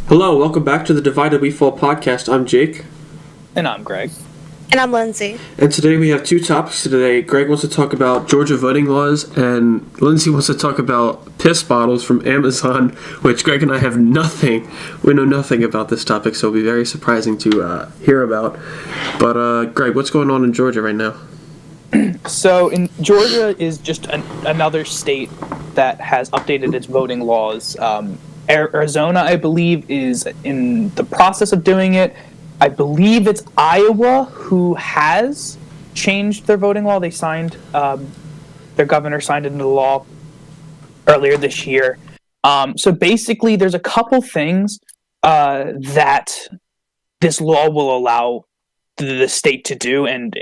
Hello, welcome back to the Divided We Fall podcast. I'm Jake. And I'm Greg. And I'm Lindsay. And today we have two topics today. Greg wants to talk about Georgia voting laws, and Lindsay wants to talk about piss bottles from Amazon, which Greg and I have nothing. We know nothing about this topic, so it'll be very surprising to hear about. But Greg, what's going on in Georgia right now? So in Georgia is just another state that has updated its voting laws. Arizona, I believe, is in the process of doing it. I believe it's Iowa who has changed their voting law. They signed, their governor signed into law earlier this year. So basically, there's a couple things that this law will allow the state to do, and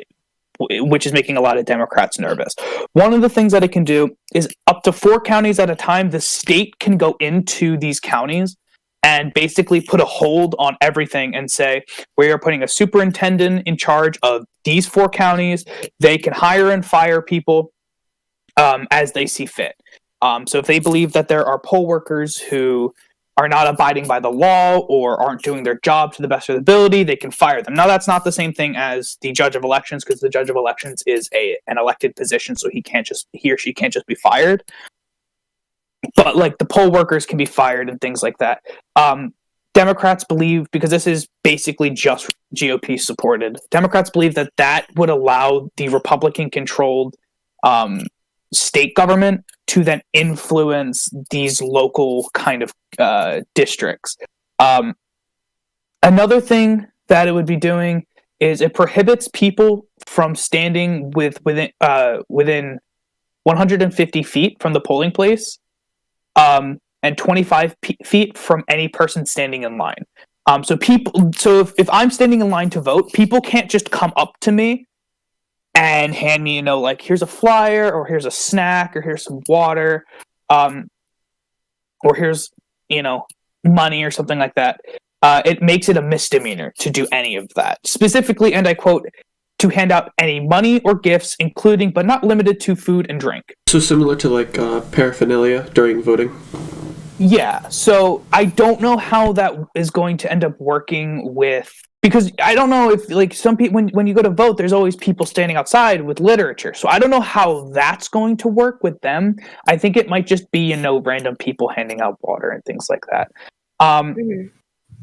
which is making a lot of Democrats nervous. One of the things that it can do is up to 4 counties at a time, the state can go into these counties and basically put a hold on everything and say, we are putting a superintendent in charge of these 4 counties. They can hire and fire people as they see fit. So if they believe that there are poll workers who are not abiding by the law or aren't doing their job to the best of their ability, they can fire them. Now, that's not the same thing as the judge of elections, because the judge of elections is an elected position, so he or she can't just be fired. But like the poll workers can be fired and things like that. Democrats believe, because this is basically just GOP supported, Democrats believe that that would allow the Republican-controlled state government to then influence these local kind of districts. Another thing that it would be doing is it prohibits people from standing within 150 feet from the polling place, and 25 feet from any person standing in line. So if I'm standing in line to vote, people can't just come up to me and hand me, like, here's a flyer, or here's a snack, or here's some water, or here's, money or something like that. It makes it a misdemeanor to do any of that. Specifically, and I quote, to hand out any money or gifts, including but not limited to food and drink. So similar to like paraphernalia during voting? Yeah, so I don't know how that is going to end up working with, because I don't know if, like, some people, when you go to vote, there's always people standing outside with literature. So I don't know how that's going to work with them. I think it might just be, random people handing out water and things like that.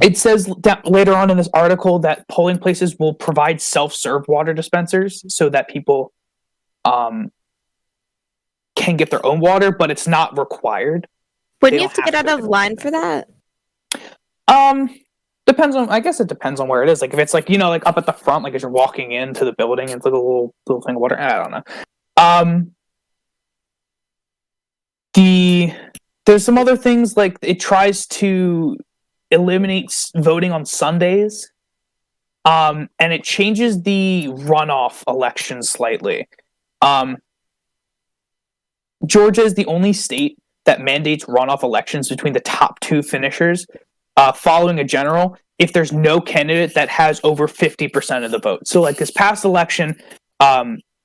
It says that later on in this article that polling places will provide self-serve water dispensers so that people can get their own water, but it's not required. Wouldn't you have to get out of line for that? Depends on, I guess it depends on where it is. Like if it's like, like up at the front, like as you're walking into the building, it's like a little thing of water. I don't know. There's some other things, like it tries to eliminate voting on Sundays. And it changes the runoff election slightly. Georgia is the only state that mandates runoff elections between the top 2 finishers following a general if there's no candidate that has over 50% of the vote. So like this past election,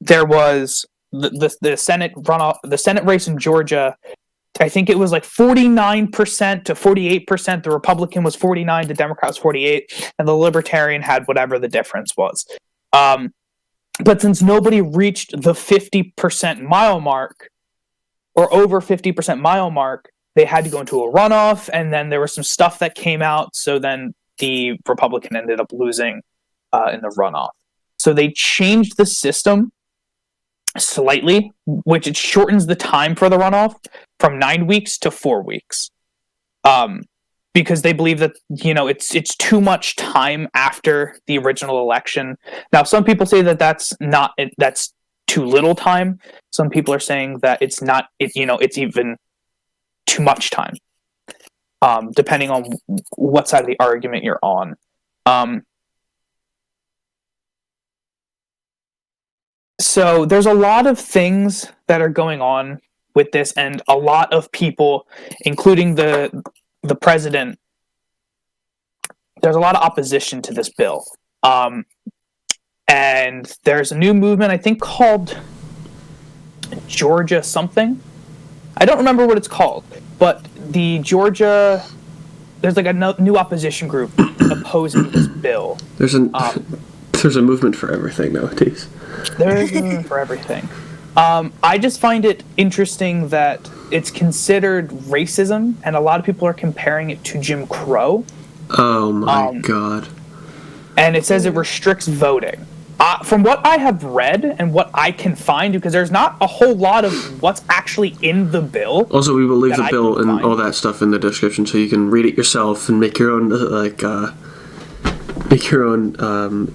there was the Senate runoff, the Senate race in Georgia. I think it was like 49% to 48%. The Republican was 49, the Democrat was 48, and the Libertarian had whatever the difference was. But since nobody reached the 50% mile mark, or over 50% mile mark, they had to go into a runoff, and then there was some stuff that came out, so then the Republican ended up losing in the runoff. So they changed the system slightly, which it shortens the time for the runoff from 9 weeks to 4 weeks. Because they believe that, it's too much time after the original election. Now, some people say that that's too little time. Some people are saying that it's not, it's even too much time, depending on what side of the argument you're on. So there's a lot of things that are going on with this, and a lot of people, including the president, there's a lot of opposition to this bill. And there's a new movement, I think, called Georgia something. I don't remember what it's called, but the Georgia there's like a new opposition group opposing this bill. There's a movement for everything nowadays. There is room for everything. I just find it interesting that it's considered racism, and a lot of people are comparing it to Jim Crow. Oh my god. And it says it restricts voting. From what I have read and what I can find, because there's not a whole lot of what's actually in the bill. Also, we will leave the I bill can and find. all that stuff in the description, so you can read it yourself and make your own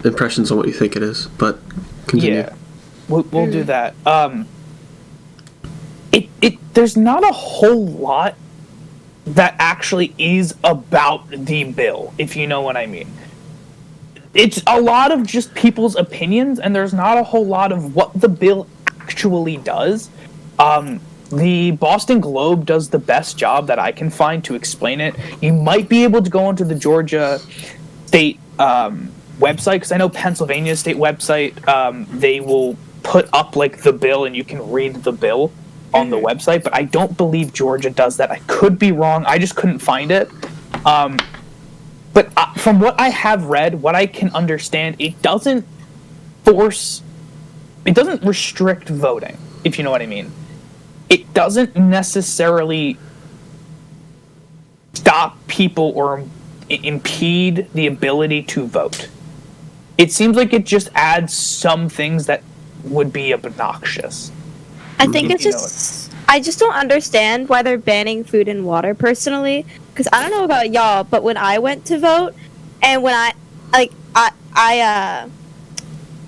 impressions on what you think it is. But continue. Yeah, we'll do that. There's not a whole lot that actually is about the bill, if you know what I mean. It's a lot of just people's opinions, and there's not a whole lot of what the bill actually does. The Boston Globe does the best job that I can find to explain it. You might be able to go onto the Georgia State website, because I know Pennsylvania State website, they will put up like the bill and you can read the bill on the website, but I don't believe Georgia does that. I could be wrong. I just couldn't find it. But from what I have read, what I can understand, it doesn't restrict voting, if you know what I mean. It doesn't necessarily stop people or impede the ability to vote. It seems like it just adds some things that would be obnoxious. I think it's just, I just don't understand why they're banning food and water personally. Because I don't know about y'all, but when I went to vote, and when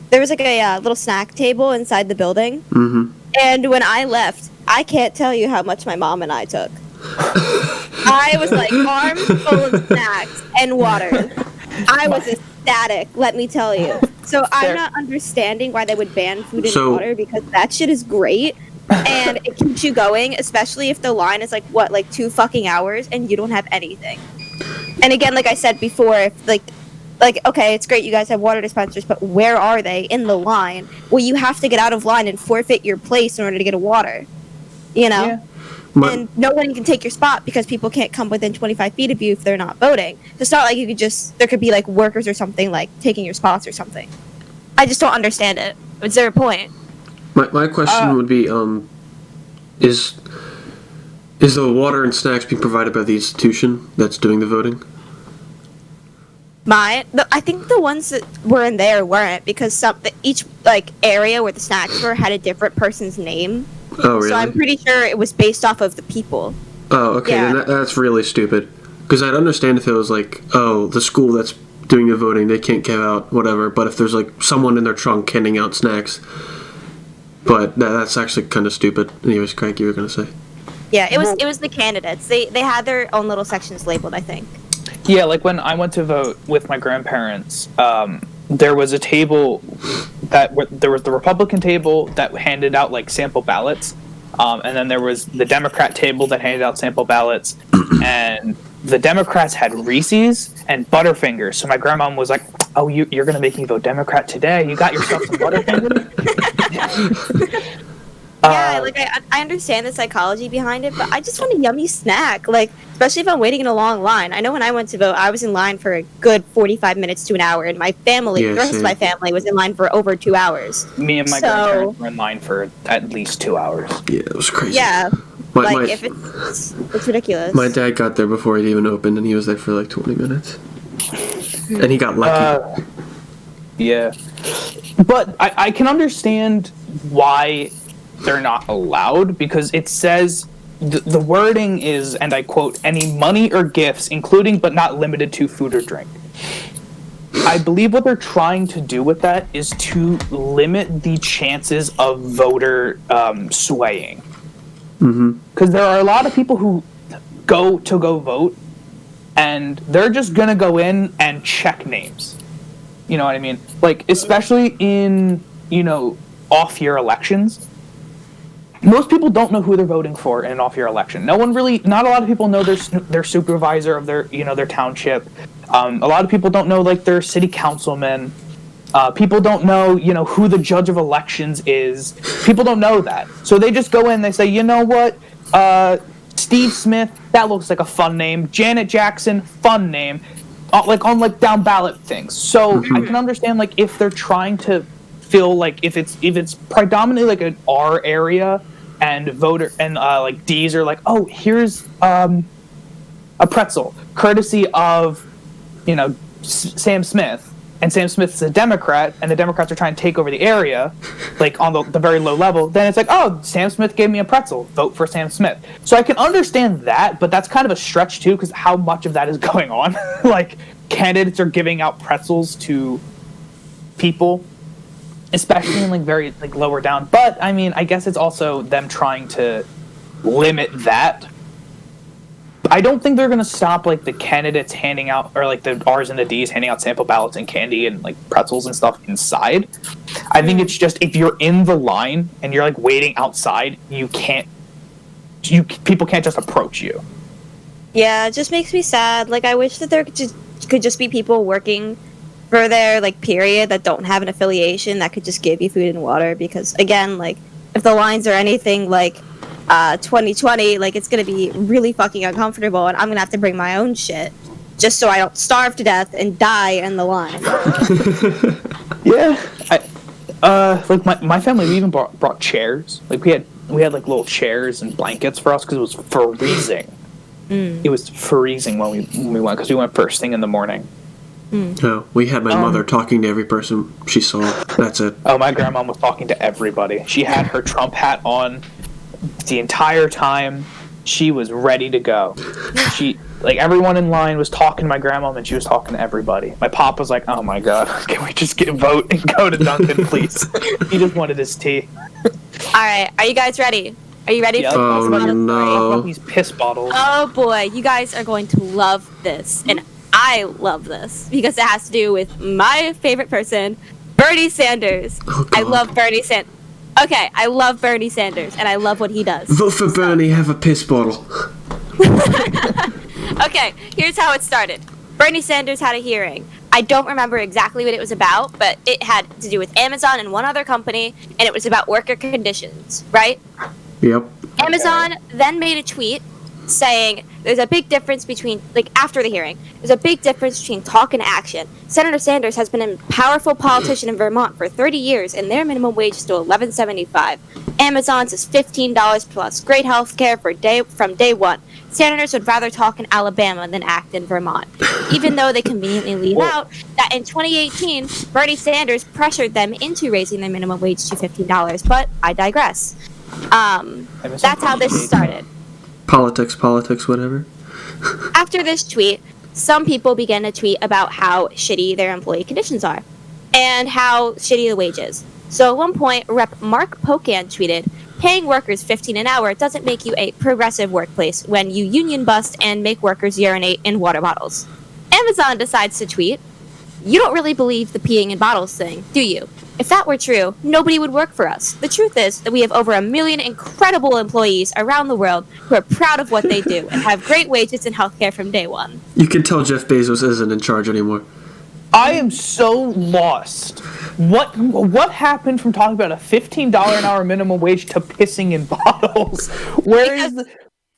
there was like a little snack table inside the building. Mm-hmm. And when I left, I can't tell you how much my mom and I took. I was like arms full of snacks and water. I was ecstatic, let me tell you. So I'm not understanding why they would ban food and water, because that shit is great. And it keeps you going, especially if the line is like 2 fucking hours and you don't have anything. And again, like I said before, if like okay, it's great you guys have water dispensers, but where are they in the line? Well, you have to get out of line and forfeit your place in order to get a water. You know? Yeah. And no one can take your spot because people can't come within 25 feet of you if they're not voting. So it's not like you could just, there could be like workers or something like taking your spots or something. I just don't understand it. Is there a point? My question would be, is the water and snacks being provided by the institution that's doing the voting? I think the ones that were in there weren't, because each like area where the snacks were had a different person's name. Oh, really? So I'm pretty sure it was based off of the people. Oh, okay. Yeah. Then that's really stupid. Because I'd understand if it was like, oh, the school that's doing the voting, they can't give out whatever. But if there's like someone in their trunk handing out snacks, but that's actually kind of stupid. Anyways, Craig, you were gonna say? Yeah, it was the candidates. They had their own little sections labeled, I think. Yeah, like when I went to vote with my grandparents, there was a table there was the Republican table that handed out like sample ballots, and then there was the Democrat table that handed out sample ballots, and the Democrats had Reese's and Butterfingers. So my grandma was like, "Oh, you're gonna make me vote Democrat today? You got yourself some Butterfingers?" Yeah, like I understand the psychology behind it, but I just want a yummy snack. Like, especially if I'm waiting in a long line. I know when I went to vote, I was in line for a good 45 minutes to an hour, and my family, the rest of my family, was in line for over 2 hours. Me and my grandparents were in line for at least 2 hours. Yeah, it was crazy. Yeah, if it's ridiculous. My dad got there before it even opened, and he was there for like 20 minutes. And he got lucky. Yeah. But I can understand why they're not allowed, because it says the wording is, and I quote, any money or gifts, including but not limited to food or drink. I believe what they're trying to do with that is to limit the chances of voter swaying. Because there are a lot of people who go vote, and they're just gonna go in and check names. You know what I mean? Like, especially in, off-year elections. Most people don't know who they're voting for in an off-year election. Not a lot of people know their supervisor of their township. A lot of people don't know, like, their city councilman. People don't know, who the judge of elections is. People don't know that. So they just go in, they say, you know what, Steve Smith, that looks like a fun name. Janet Jackson, fun name. On down ballot things. So I can understand like if they're trying to fill like if it's predominantly like an R area and voter and like D's are like, oh, here's a pretzel courtesy of Sam Smith. And Sam Smith's a Democrat, and the Democrats are trying to take over the area, like on the very low level, then it's like, oh, Sam Smith gave me a pretzel. Vote for Sam Smith. So I can understand that, but that's kind of a stretch too, because how much of that is going on? Like, candidates are giving out pretzels to people, especially in like very like lower down. But I mean, I guess it's also them trying to limit that. I don't think they're going to stop like the candidates handing out, or like the R's and the D's handing out sample ballots and candy and like pretzels and stuff inside. I think it's just if you're in the line and you're like waiting outside, people can't just approach you. Yeah, it just makes me sad. Like, I wish that there could just be people working for their like period that don't have an affiliation that could just give you food and water, because again, like, if the lines are anything like 2020, like, it's gonna be really fucking uncomfortable, and I'm gonna have to bring my own shit just so I don't starve to death and die in the line. Yeah, like my family, we even brought chairs. Like we had like little chairs and blankets for us because it was freezing. It was freezing when we went, because we went first thing in the morning. No, we had my mother talking to every person she saw. That's it. Oh, my grandma was talking to everybody. She had her Trump hat on the entire time. She was ready to go. She, like, everyone in line was talking to my grandma, and she was talking to everybody. My pop was like, oh my god, can we just get a vote and go to Dunkin', please? He just wanted his tea. Alright, are you guys ready? Are you ready Yep. for Oh, this bottle no. story? These piss bottles. Oh boy, you guys are going to love this, and I love this because it has to do with my favorite person, Bernie Sanders. Oh, I God. love Bernie Sanders. Okay, I love Bernie Sanders, and I love what he does. Vote for Bernie, have a piss bottle. Okay, here's how it started. Bernie Sanders had a hearing. I don't remember exactly what it was about, but it had to do with Amazon and one other company, and it was about worker conditions, right? Yep. Amazon then made a tweet saying there's a big difference between, like, after the hearing, there's a big difference between talk and action. Senator Sanders has been a powerful politician in Vermont for 30 years, and their minimum wage is still $11.75. Amazon's is $15 plus great health care from day one. Senators would rather talk in Alabama than act in Vermont, even though they conveniently leave out that in 2018, Bernie Sanders pressured them into raising their minimum wage to $15, but I digress. That's how this started. Politics, whatever. After this tweet, some people began to tweet about how shitty their employee conditions are and how shitty the wage is. So at one point, Rep. Mark Pocan tweeted, paying workers $15 an hour doesn't make you a progressive workplace when you union bust and make workers urinate in water bottles. Amazon decides to tweet, you don't really believe the peeing in bottles thing, do you? If that were true, nobody would work for us. The truth is that we have over 1 million incredible employees around the world who are proud of what they do and have great wages and healthcare from day one. You can tell Jeff Bezos isn't in charge anymore. I am so lost. What happened from talking about a $15 an hour minimum wage to pissing in bottles? Where is the...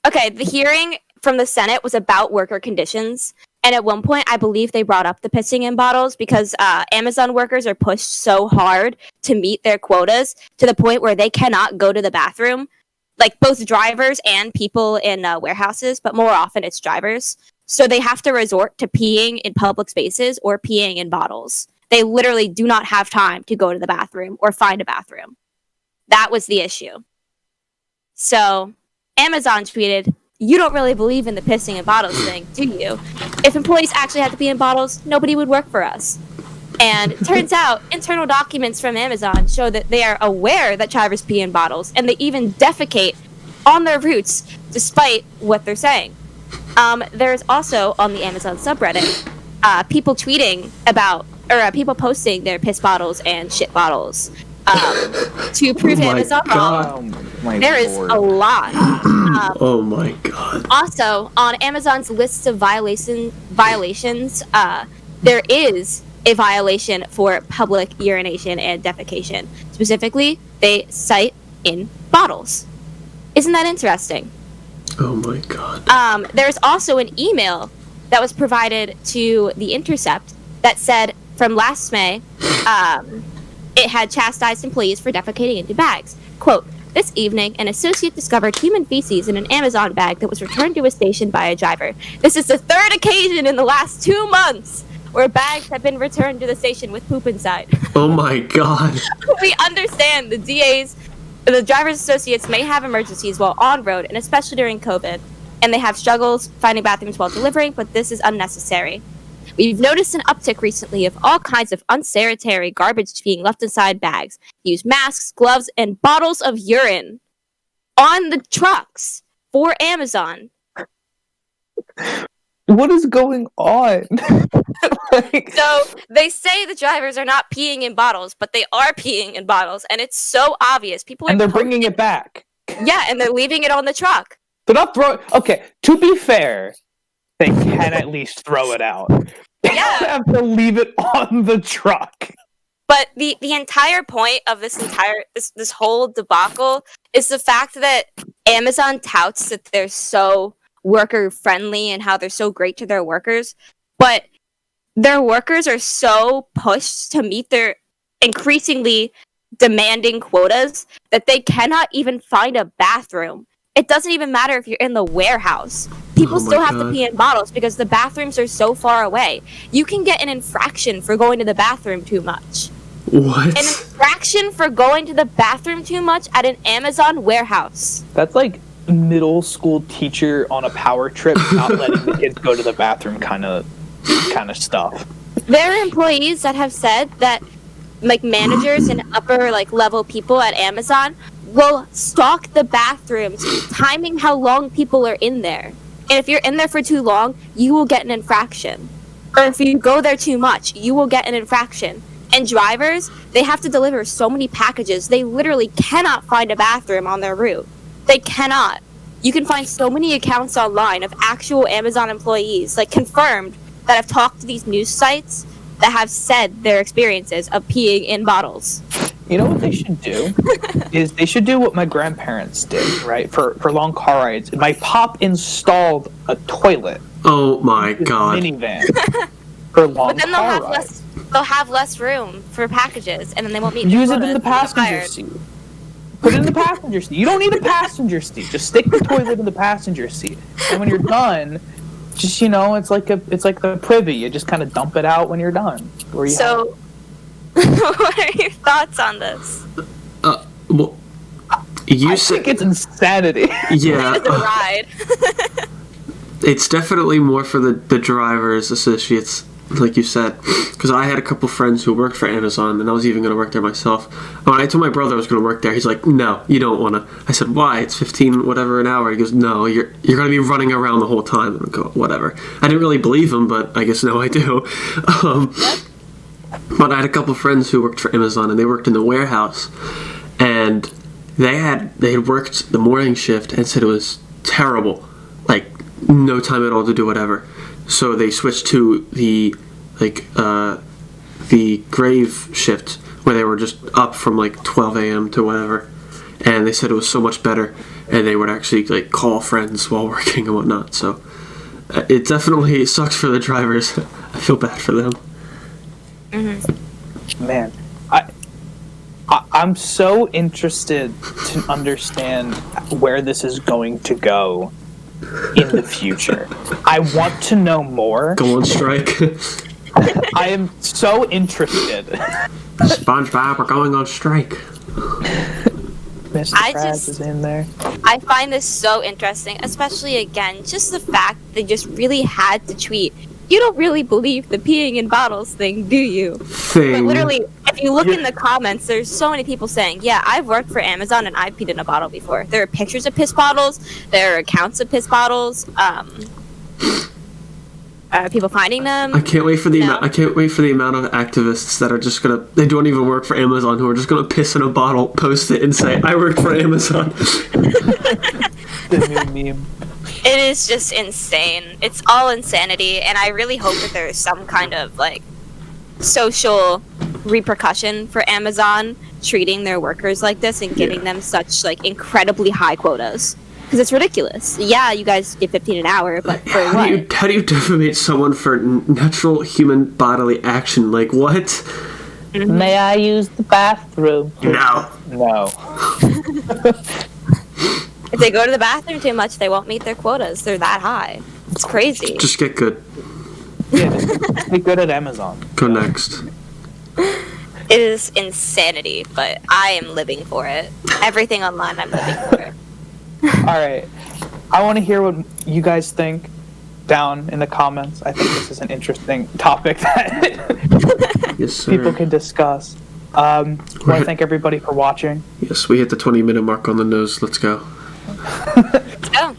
Okay, the hearing from the Senate was about worker conditions. And at one point, I believe they brought up the pissing in bottles because Amazon workers are pushed so hard to meet their quotas to the point where they cannot go to the bathroom. Like, both drivers and people in warehouses, but more often it's drivers. So they have to resort to peeing in public spaces or peeing in bottles. They literally do not have time to go to the bathroom or find a bathroom. That was the issue. So Amazon tweeted, you don't really believe in the pissing in bottles thing, do you? If employees actually had to pee in bottles, nobody would work for us. And it turns out, internal documents from Amazon show that they are aware that drivers pee in bottles, and they even defecate on their routes, despite what they're saying. There's also, on the Amazon subreddit, people tweeting about, or people posting their piss bottles and shit bottles to prove Amazon wrong. There is a lot. Oh my god. Also, on Amazon's list of violations, there is a violation for public urination and defecation. Specifically, they cite in bottles. Isn't that interesting? Oh my god. There's also an email that was provided to The Intercept that said from last May, it had chastised employees for defecating into bags. Quote, this evening, an associate discovered human feces in an Amazon bag that was returned to a station by a driver. This is the third occasion in the last 2 months where bags have been returned to the station with poop inside. Oh my god. We understand the driver's associates may have emergencies while on road, and especially during COVID, and they have struggles finding bathrooms while delivering, but this is unnecessary. We've noticed an uptick recently of all kinds of unsanitary garbage being left inside bags. Use masks, gloves, and bottles of urine on the trucks for Amazon. What is going on? So they say the drivers are not peeing in bottles, but they are peeing in bottles, and it's so obvious. And they're bringing it back. Yeah, and they're leaving it on the truck. They're not throwing. Okay, to be fair, they can at least throw it out. They Yeah. have to leave it on the truck. But the entire point of this whole debacle is the fact that Amazon touts that they're so worker friendly and how they're so great to their workers, but their workers are so pushed to meet their increasingly demanding quotas that they cannot even find a bathroom. It doesn't even matter if you're in the warehouse. People Oh my still have to God. pee in bottles because the bathrooms are so far away. You can get an infraction for going to the bathroom too much. What? An infraction for going to the bathroom too much at an Amazon warehouse. That's like middle school teacher on a power trip, not letting the kids go to the bathroom kind of stuff. There are employees that have said that like managers and upper like level people at Amazon will stalk the bathrooms, timing how long people are in there. And if you're in there for too long, you will get an infraction. Or if you go there too much, you will get an infraction. And drivers, they have to deliver so many packages, they literally cannot find a bathroom on their route. They cannot. You can find so many accounts online of actual Amazon employees, like confirmed, that have talked to these news sites that have said their experiences of peeing in bottles. You know what they should do? Is they should do what my grandparents did, right? For long car rides. My pop installed a toilet Oh my in his god. minivan for long But then they'll car have rides. they'll have less room for packages, and then they won't meet. Use their it in the quotas and they'll passenger get seat. Put it in the passenger seat. You don't need a passenger seat. Just stick the toilet in the passenger seat. And when you're done, just it's like the privy. You just kind of dump it out when you're done. Where you have it. So, what are your thoughts on this? Well, you I said think it's insanity. yeah. It's a ride. It's definitely more for the drivers, associates, like you said. Because I had a couple friends who worked for Amazon, and I was even going to work there myself. When I told my brother I was going to work there, he's like, "No, you don't want to." I said, "Why? It's 15 whatever an hour." He goes, "No, you're going to be running around the whole time." And I go, "Whatever." I didn't really believe him, but I guess now I do. But I had a couple friends who worked for Amazon, and they worked in the warehouse, and they had worked the morning shift and said it was terrible, like no time at all to do whatever. So they switched to the grave shift where they were just up from like 12 a.m. to whatever, and they said it was so much better, and they would actually like call friends while working and whatnot. So it definitely sucks for the drivers. I feel bad for them. Man, I'm so interested to understand where this is going to go in the future. I want to know more. Go on strike. I am so interested. SpongeBob, we're going on strike. Mr. I Krabs just- is in there. I find this so interesting, especially again, just the fact they just really had to tweet. You don't really believe the peeing in bottles thing, do you? Thing. But literally, if you look in the comments, there's so many people saying, yeah, I've worked for Amazon and I've peed in a bottle before. There are pictures of piss bottles. There are accounts of piss bottles. People finding them. I can't wait for the No. amount. I can't wait for the amount of activists that are just gonna. They don't even work for Amazon. Who are just gonna piss in a bottle, post it, and say, "I worked for Amazon." The new meme. It is just insane. It's all insanity, and I really hope that there's some kind of like social repercussion for Amazon treating their workers like this and giving them such like incredibly high quotas. Because it's ridiculous. Yeah, you guys get 15 an hour, but for what? How do you defamate someone for natural human bodily action? Like, what? May I use the bathroom? No. No. If they go to the bathroom too much, they won't meet their quotas. They're that high. It's crazy. Just get good. Yeah, just be good at Amazon. Go next. It is insanity, but I am living for it. Everything online, I'm living for it. All right. I want to hear what you guys think down in the comments. I think this is an interesting topic that Yes, sir. people can discuss. I want to thank everybody for watching. Yes, we hit the 20-minute mark on the nose. Let's go. Let's go.